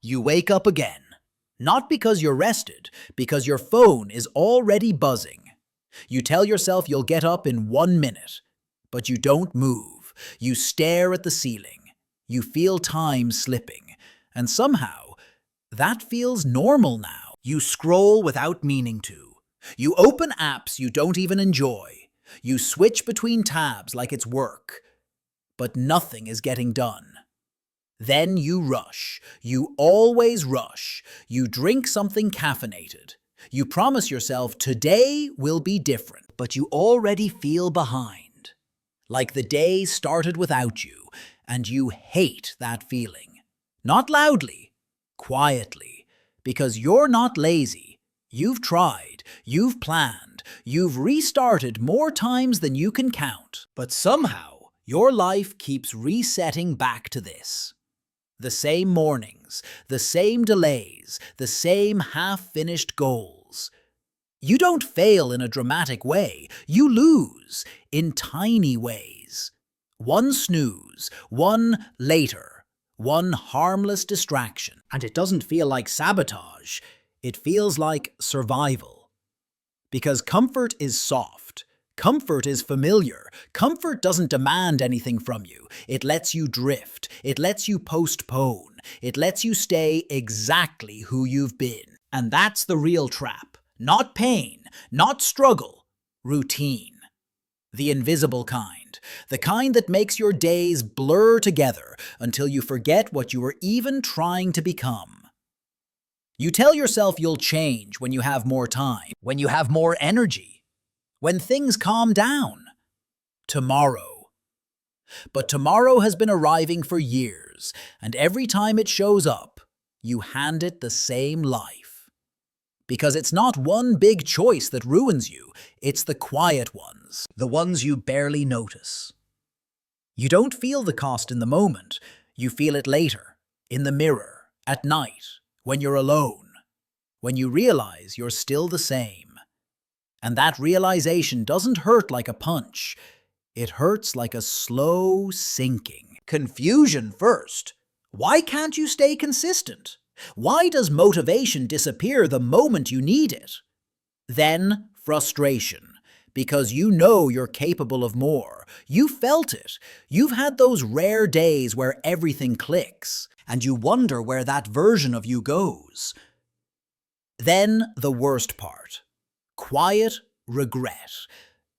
You wake up again. Not because you're rested, because your phone is already buzzing. You tell yourself you'll get up in 1 minute, but you don't move. You stare at the ceiling. You feel time slipping, and somehow, that feels normal now. You scroll without meaning to. You open apps you don't even enjoy. You switch between tabs like it's work, but nothing is getting done. Then you rush. You always rush. You drink something caffeinated. You promise yourself today will be different, but you already feel behind. Like the day started without you, and you hate that feeling. Not loudly, quietly, because you're not lazy. You've tried, you've planned, you've restarted more times than you can count. But somehow, your life keeps resetting back to this. The same mornings, the same delays, the same half-finished goals. You don't fail in a dramatic way, you lose in tiny ways. One snooze, one later, one harmless distraction. And it doesn't feel like sabotage, it feels like survival. Because comfort is soft. Comfort is familiar. Comfort doesn't demand anything from you. It lets you drift. It lets you postpone. It lets you stay exactly who you've been. And that's the real trap. Not pain, not struggle, routine. The invisible kind. The kind that makes your days blur together until you forget what you were even trying to become. You tell yourself you'll change when you have more time, when you have more energy, when things calm down. Tomorrow. But tomorrow has been arriving for years, and every time it shows up, you hand it the same life. Because it's not one big choice that ruins you, it's the quiet ones, the ones you barely notice. You don't feel the cost in the moment, you feel it later, in the mirror, at night, when you're alone, when you realize you're still the same. And that realization doesn't hurt like a punch. It hurts like a slow sinking. Confusion first. Why can't you stay consistent? Why does motivation disappear the moment you need it? Then frustration, because you know you're capable of more. You felt it. You've had those rare days where everything clicks, and you wonder where that version of you goes. Then the worst part. Quiet regret.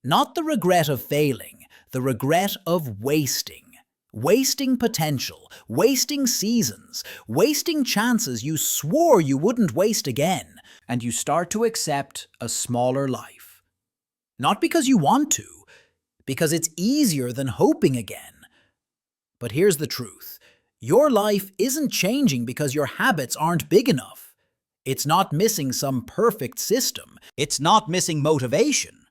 Not the regret of failing, the regret of wasting. Wasting potential, wasting seasons, wasting chances you swore you wouldn't waste again, and you start to accept a smaller life. Not because you want to, because it's easier than hoping again. But here's the truth. Your life isn't changing because your habits aren't big enough. It's not missing some perfect system. It's not missing motivation.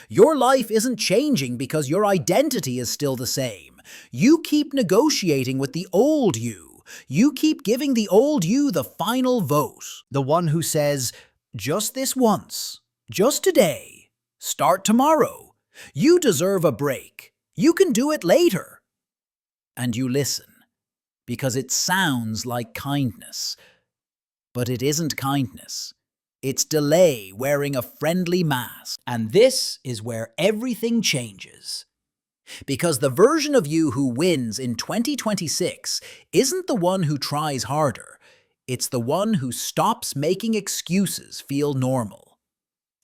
Your life isn't changing because your identity is still the same. You keep negotiating with the old you. You keep giving the old you the final vote. The one who says, just this once, just today, start tomorrow. You deserve a break. You can do it later. And you listen, because it sounds like kindness. But it isn't kindness. It's delay wearing a friendly mask. And this is where everything changes. Because the version of you who wins in 2026 isn't the one who tries harder. It's the one who stops making excuses feel normal.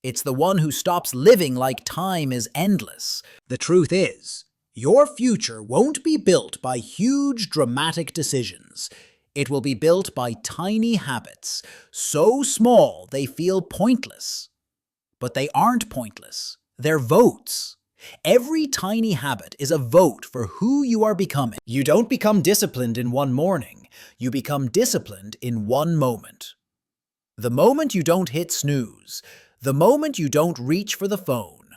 It's the one who stops living like time is endless. The truth is, your future won't be built by huge dramatic decisions. It will be built by tiny habits, so small they feel pointless. But they aren't pointless. They're votes. Every tiny habit is a vote for who you are becoming. You don't become disciplined in one morning. You become disciplined in one moment. The moment you don't hit snooze. The moment you don't reach for the phone.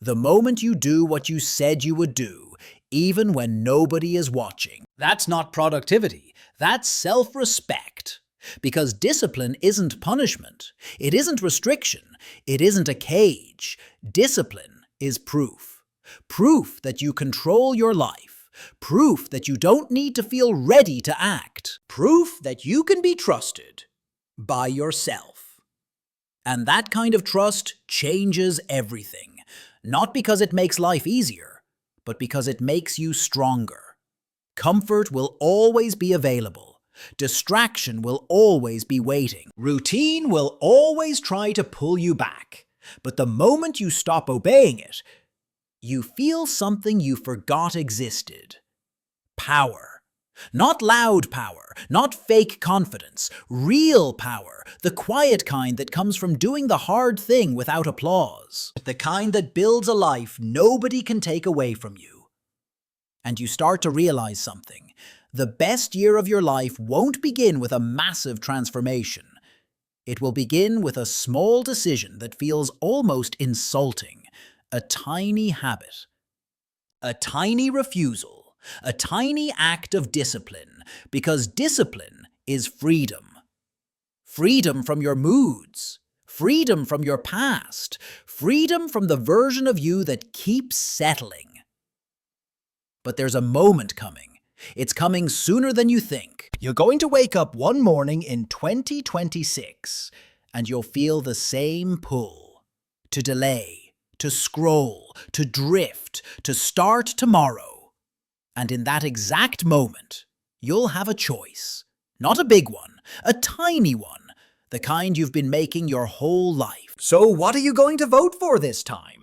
The moment you do what you said you would do, even when nobody is watching. That's not productivity. That's self-respect. Because discipline isn't punishment. It isn't restriction. It isn't a cage. Discipline is proof. Proof that you control your life. Proof that you don't need to feel ready to act. Proof that you can be trusted by yourself. And that kind of trust changes everything. Not because it makes life easier, but because it makes you stronger. Comfort will always be available. Distraction will always be waiting. Routine will always try to pull you back. But the moment you stop obeying it, you feel something you forgot existed. Power. Not loud power, not fake confidence. Real power. The quiet kind that comes from doing the hard thing without applause. The kind that builds a life nobody can take away from you. And you start to realize something. The best year of your life won't begin with a massive transformation. It will begin with a small decision that feels almost insulting. A tiny habit. A tiny refusal. A tiny act of discipline. Because discipline is freedom. Freedom from your moods. Freedom from your past. Freedom from the version of you that keeps settling. But there's a moment coming. It's coming sooner than you think. You're going to wake up one morning in 2026, and you'll feel the same pull. To delay, to scroll, to drift, to start tomorrow. And in that exact moment, you'll have a choice. Not a big one, a tiny one. The kind you've been making your whole life. So what are you going to vote for this time?